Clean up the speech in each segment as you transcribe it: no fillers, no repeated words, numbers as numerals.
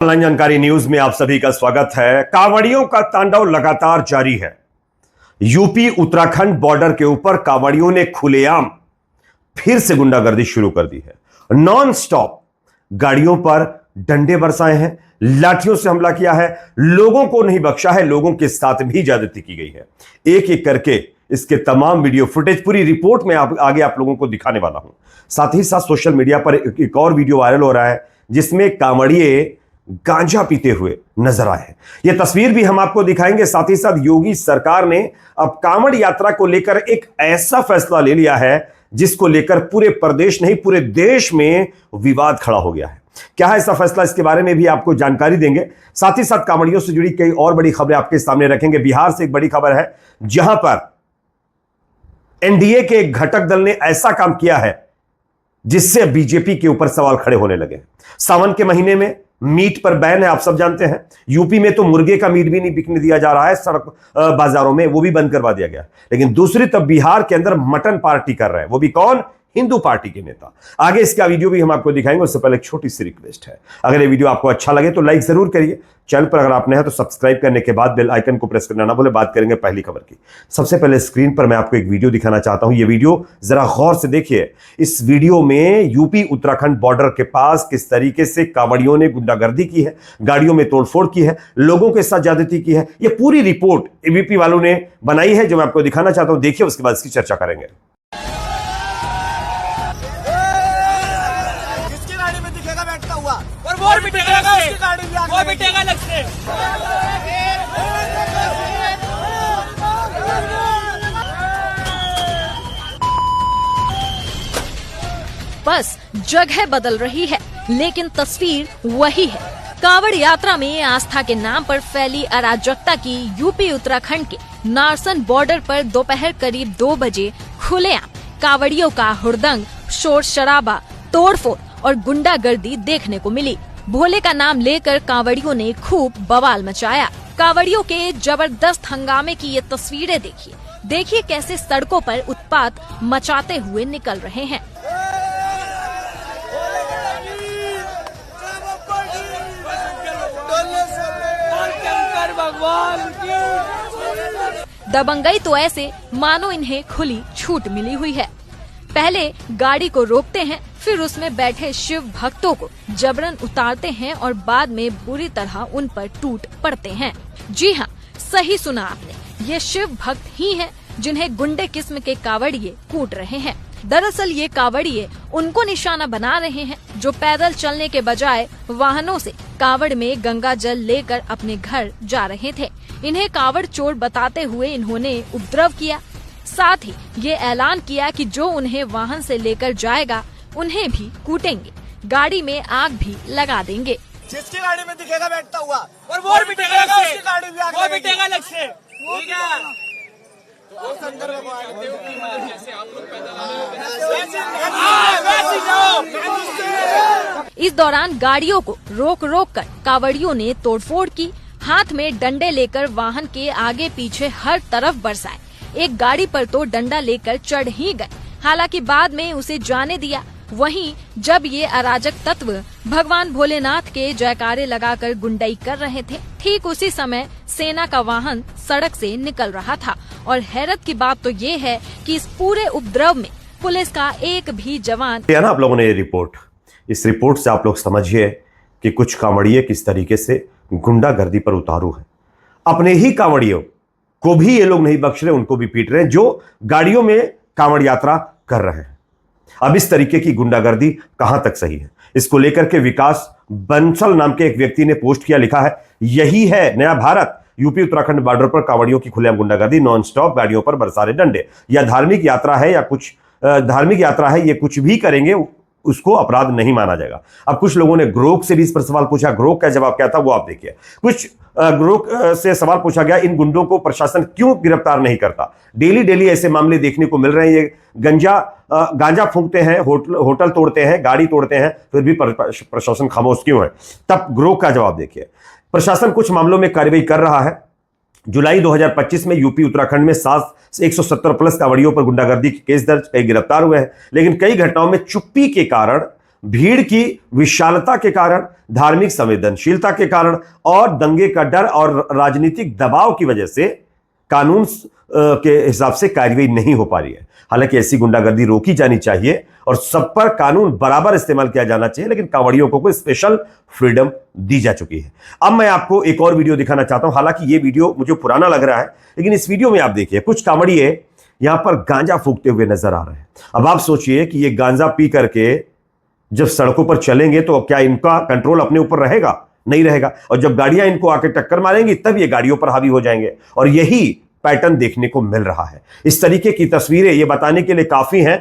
Online जानकारी news में आप सभी का स्वागत है। कांवड़ियों का तांडव लगातार जारी है। यूपी उत्तराखंड बॉर्डर के ऊपर कांवड़ियों ने खुलेआम फिर से गुंडागर्दी शुरू कर दी है। नॉन स्टॉप गाड़ियों पर डंडे बरसाए हैं, लाठियों से हमला किया है, लोगों को नहीं बख्शा है, लोगों के साथ भी ज्यादती की गई है। एक एक करके इसके तमाम वीडियो फुटेज पूरी रिपोर्ट में आगे आप लोगों को दिखाने वाला हूं। साथ ही साथ सोशल मीडिया पर एक और वीडियो वायरल हो रहा है जिसमें कांवड़िए गांजा पीते हुए नजर आए हैं। यह तस्वीर भी हम आपको दिखाएंगे। साथ ही साथ योगी सरकार ने अब कांवड़ यात्रा को लेकर एक ऐसा फैसला ले लिया है जिसको लेकर पूरे प्रदेश नहीं पूरे देश में विवाद खड़ा हो गया है। क्या है ऐसा फैसला, इसके बारे में भी आपको जानकारी देंगे। साथ ही साथ कांवड़ियों से जुड़ी कई और बड़ी खबरें आपके सामने रखेंगे। बिहार से एक बड़ी खबर है जहां पर एनडीए के एक घटक दल ने ऐसा काम किया है जिससे बीजेपी के ऊपर सवाल खड़े होने लगे। सावन के महीने में मीट पर बैन है, आप सब जानते हैं। यूपी में तो मुर्गे का मीट भी नहीं बिकने दिया जा रहा है, सड़क बाजारों में वो भी बंद करवा दिया गया। लेकिन दूसरी तरफ बिहार के अंदर मटन पार्टी कर रहे हैं, वो भी कौन? हिंदू पार्टी के नेता। आगे इसका वीडियो भी हम आपको दिखाएंगे। उससे पहले एक छोटी सी रिक्वेस्ट है, अगर ये वीडियो आपको अच्छा लगे तो लाइक जरूर करिए। चैनल पर अगर आप नए हैं तो सब्सक्राइब करने के बाद बेल आइकन को प्रेस करना ना भूलें। बात करेंगे पहली खबर की। सबसे पहले स्क्रीन पर मैं आपको एक वीडियो दिखाना चाहता हूं। ये वीडियो जरा गौर से देखिए। इस वीडियो में यूपी उत्तराखंड बॉर्डर के पास किस तरीके से कांवड़ियों ने गुंडागर्दी की है, गाड़ियों में तोड़फोड़ की है, लोगों के साथ ज्यादती की है। यह पूरी रिपोर्ट एबीपी वालों ने बनाई है जो मैं आपको दिखाना चाहता हूं। देखिए, उसके बाद इसकी चर्चा करेंगे। वो बिटेगा अलग से। बस जगह बदल रही है लेकिन तस्वीर वही है। कांवड़ यात्रा में आस्था के नाम पर फैली अराजकता की यूपी उत्तराखंड के नारसन बॉर्डर पर दोपहर करीब 2 बजे खुलेआम कांवड़ियों का हुड़दंग, शोर शराबा, तोड़फोड़ और गुंडागर्दी देखने को मिली। भोले का नाम लेकर कांवड़ियों ने खूब बवाल मचाया। कांवड़ियों के जबरदस्त हंगामे की ये तस्वीरें देखिए कैसे सड़कों पर उत्पात मचाते हुए निकल रहे हैं। दबंगई तो ऐसे मानो इन्हें खुली छूट मिली हुई है। पहले गाड़ी को रोकते हैं, फिर उसमें बैठे शिव भक्तों को जबरन उतारते हैं और बाद में बुरी तरह उन पर टूट पड़ते हैं। जी हाँ, सही सुना आपने, ये शिव भक्त ही हैं जिन्हें गुंडे किस्म के कांवड़िए कूट रहे हैं। दरअसल ये कांवड़िए उनको निशाना बना रहे हैं जो पैदल चलने के बजाय वाहनों से कांवड़ में गंगा जल लेकर अपने घर जा रहे थे। इन्हें कांवड़ चोर बताते हुए इन्होंने उपद्रव किया। साथ ही ये ऐलान किया कि जो उन्हें वाहन से लेकर जाएगा उन्हें भी कूटेंगे, गाड़ी में आग भी लगा देंगे। जिसकी गाड़ी में दिखेगा बैठता हुआ और वो बिटेगा अलग से। गाड़ी भी वो बिटेगा अलग से। ठीक है। इस दौरान गाड़ियों को रोक कर कांवड़ियों ने तोड़फोड़ की। हाथ में डंडे लेकर वाहन के आगे पीछे हर तरफ बरसाए। एक गाड़ी पर तो डंडा लेकर चढ़ ही गए, हालांकि बाद में उसे जाने दिया। वहीं जब ये अराजक तत्व भगवान भोलेनाथ के जयकारे लगाकर गुंडाई कर रहे थे, ठीक उसी समय सेना का वाहन सड़क से निकल रहा था। और हैरत की बात तो ये है कि इस पूरे उपद्रव में पुलिस का एक भी जवान ना। आप लोगों ने ये रिपोर्ट, इस रिपोर्ट से आप लोग समझिए कि कुछ कांवड़िए किस तरीके से गुंडागर्दी पर उतारू है। अपने ही कांवड़ियों को भी ये लोग नहीं बख्श रहे, उनको भी पीट रहे हैं जो गाड़ियों में कांवड़ यात्रा कर रहे हैं। अब इस तरीके की गुंडागर्दी कहां तक सही है, इसको लेकर के विकास बंसल नाम के एक व्यक्ति ने पोस्ट किया, लिखा है यही है नया भारत। यूपी उत्तराखंड बॉर्डर पर कांवड़ियों की खुलेआम गुंडागर्दी, नॉन स्टॉप गाड़ियों पर बरसारे डंडे। या धार्मिक यात्रा है या कुछ धार्मिक यात्रा है, ये कुछ भी करेंगे उसको अपराध नहीं माना जाएगा। अब कुछ लोगों ने ग्रोक से भी इस पर सवाल पूछा। ग्रोक का जवाब क्या था वो आप देखिए। कुछ ग्रोक से सवाल पूछा गया, इन गुंडों को प्रशासन क्यों गिरफ्तार नहीं करता? डेली ऐसे मामले देखने को मिल रहे हैं। ये गांजा फूंकते हैं, होटल तोड़ते हैं, गाड़ी तोड़ते हैं, फिर भी प्रशासन खामोश क्यों है? तब ग्रोक का जवाब देखिए। प्रशासन कुछ मामलों में कार्रवाई कर रहा है। जुलाई 2025 में यूपी उत्तराखंड में 170 प्लस कांवड़ियों पर गुंडागर्दी के केस दर्ज, कई गिरफ्तार हुए हैं, लेकिन कई घटनाओं में चुप्पी के कारण भीड़ की विशालता के कारण, धार्मिक संवेदनशीलता के कारण और दंगे का डर और राजनीतिक दबाव की वजह से कानून के हिसाब से कार्रवाई नहीं हो पा रही है। हालांकि ऐसी गुंडागर्दी रोकी जानी चाहिए और सब पर कानून बराबर इस्तेमाल किया जाना चाहिए, लेकिन कांवड़ियों को कोई स्पेशल फ्रीडम दी जा चुकी है। अब मैं आपको एक और वीडियो दिखाना चाहता हूं। हालांकि ये वीडियो मुझे पुराना लग रहा है, लेकिन इस वीडियो में आप देखिए कुछ कांवड़िए यहां पर गांजा फूकते हुए नजर आ रहे हैं। अब आप सोचिए कि ये गांजा पी करके जब सड़कों पर चलेंगे तो क्या इनका कंट्रोल अपने ऊपर रहेगा? नहीं रहेगा। और जब गाड़ियां इनको आके टक्कर मारेंगी तब ये गाड़ियों पर हावी हो जाएंगे, और यही पैटर्न देखने को मिल रहा है। इस तरीके की तस्वीरें ये बताने के लिए काफी हैं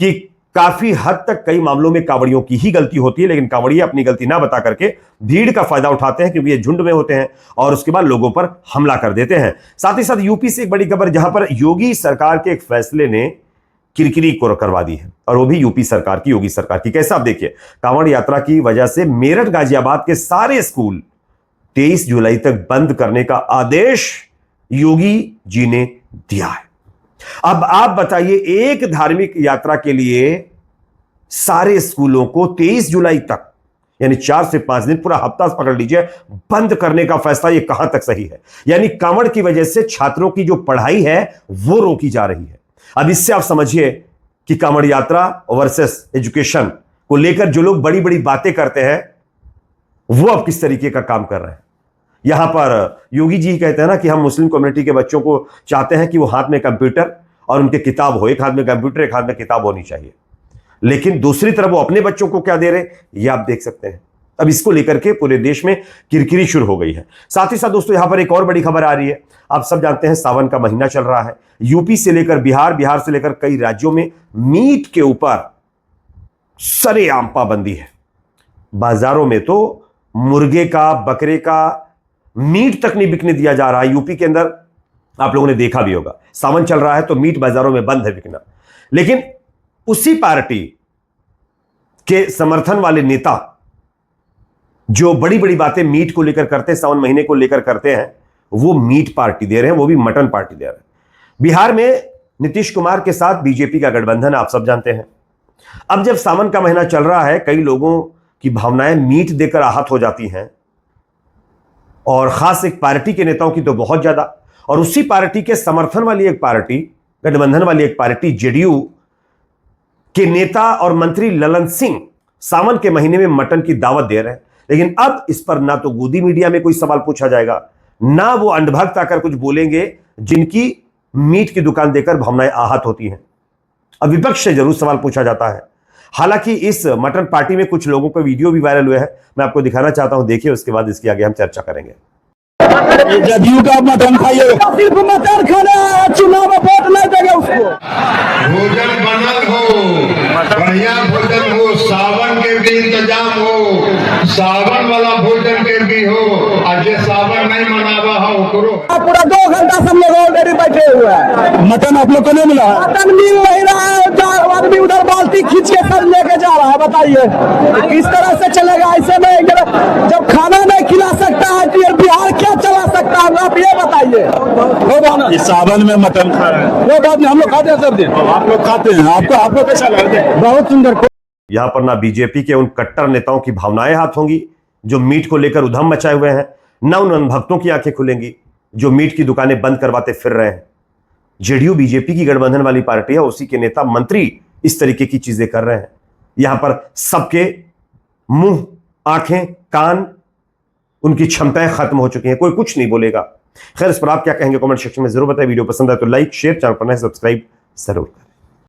कि काफी हद तक कई मामलों में कांवड़ियों की ही गलती होती है, लेकिन कांवड़िए अपनी गलती ना बता करके भीड़ का फायदा उठाते हैं, क्योंकि ये झुंड में होते हैं और उसके बाद लोगों पर हमला कर देते हैं। साथ ही साथ यूपी से एक बड़ी खबर, जहां पर योगी सरकार के एक फैसले ने किरकिरी को करवा दी है, और वो भी यूपी सरकार की, योगी सरकार की। कैसे? आप देखिए, कांवड़ यात्रा की वजह से मेरठ गाजियाबाद के सारे स्कूल 23 जुलाई तक बंद करने का आदेश योगी जी ने दिया है। अब आप बताइए, एक धार्मिक यात्रा के लिए सारे स्कूलों को 23 जुलाई तक, यानी 4 से 5 दिन, पूरा हफ्ता पकड़ लीजिए, बंद करने का फैसला, ये कहां तक सही है? यानी कांवड़ की वजह से छात्रों की जो पढ़ाई है वो रोकी जा रही है। अब इससे आप समझिए कि कांवड़ यात्रा वर्सेस एजुकेशन को लेकर जो लोग बड़ी बड़ी बातें करते हैं वो अब किस तरीके का काम कर रहे हैं। यहां पर योगी जी कहते हैं ना कि हम मुस्लिम कम्युनिटी के बच्चों को चाहते हैं कि वो हाथ में कंप्यूटर और उनके किताब हो, एक हाथ में कंप्यूटर एक हाथ में किताब होनी चाहिए, लेकिन दूसरी तरफ वो अपने बच्चों को क्या दे रहे, ये आप देख सकते हैं। अब इसको लेकर के पूरे देश में किरकिरी शुरू हो गई है। साथ ही साथ दोस्तों, यहां पर एक और बड़ी खबर आ रही है। आप सब जानते हैं सावन का महीना चल रहा है। यूपी से लेकर बिहार, बिहार से लेकर कई राज्यों में मीट के ऊपर सरेआम पाबंदी है। बाजारों में तो मुर्गे का, बकरे का मीट तक नहीं बिकने दिया जा रहा है। यूपी के अंदर आप लोगों ने देखा भी होगा, सावन चल रहा है तो मीट बाजारों में बंद है बिकना। लेकिन उसी पार्टी के समर्थन वाले नेता जो बड़ी बड़ी बातें मीट को लेकर करते हैं, सावन महीने को लेकर करते हैं, वो मीट पार्टी दे रहे हैं, वो भी मटन पार्टी दे रहे हैं। बिहार में नीतीश कुमार के साथ बीजेपी का गठबंधन आप सब जानते हैं। अब जब सावन का महीना चल रहा है, कई लोगों की भावनाएं मीट देकर आहत हो जाती हैं, और खास एक पार्टी के नेताओं की तो बहुत ज्यादा। और उसी पार्टी के समर्थन वाली एक पार्टी, गठबंधन वाली एक पार्टी जेडीयू के नेता और मंत्री ललन सिंह सावन के महीने में मटन की दावत दे रहे हैं। लेकिन अब इस पर ना तो गोदी मीडिया में कोई सवाल पूछा जाएगा, ना वो अंधभक्त आकर कुछ बोलेंगे जिनकी मीट की दुकान देकर भावनाएं आहत होती हैं। अब विपक्ष से जरूर सवाल पूछा जाता है। हालांकि इस मटन पार्टी में कुछ लोगों का वीडियो भी वायरल हुए हैं, मैं आपको दिखाना चाहता हूं, देखिए, उसके बाद इसके आगे हम चर्चा करेंगे। जदयू का मटन खाइए, सिर्फ मटन खाना, चुनाव में वोट नहीं देंगे उसको। भोजन बनल हो, बढ़िया भोजन हो, सावन के भी इंतजाम हो, सावन वाला भोजन के भी हो, और जो सावन नहीं मनावा हो करो। पूरा 2 घंटा सब लोग ऑलरेडी बैठे हुए हैं। मटन आप लोग को नहीं मिला? मटन मिल नहीं रहा है, आदमी उधर बाल्टी खींच के सर लेके जा रहा है। बताइए किस तरह से चलेगा? ऐसे में जब खाना नहीं खिला सकता है तो बिहार क्या चला सकता है? आप ये बताइए। इस सावन में मटन खा रहे हैं, वो बात नहीं, हम लोग खाते हैं सब दिन। आप लोग खाते हैं, आप लोग कैसा लगता है? बहुत सुंदर। यहां पर ना बीजेपी के उन कट्टर नेताओं की भावनाएं हाथ होंगी जो मीट को लेकर उधम मचाए हुए हैं, ना उन भक्तों की आंखें खुलेंगी जो मीट की दुकानें बंद करवाते फिर रहे हैं। जेडीयू बीजेपी की गठबंधन वाली पार्टी है, उसी के नेता मंत्री इस तरीके की चीजें कर रहे हैं। यहां पर सबके मुंह, आंखें, कान, उनकी क्षमताएं खत्म हो चुकी हैं, कोई कुछ नहीं बोलेगा। खैर, इस पर आप क्या कहेंगे कमेंट सेक्शन में जरूर बताएं। वीडियो पसंद आए तो लाइक, शेयर, चैनल पर नए सब्सक्राइब जरूर करें।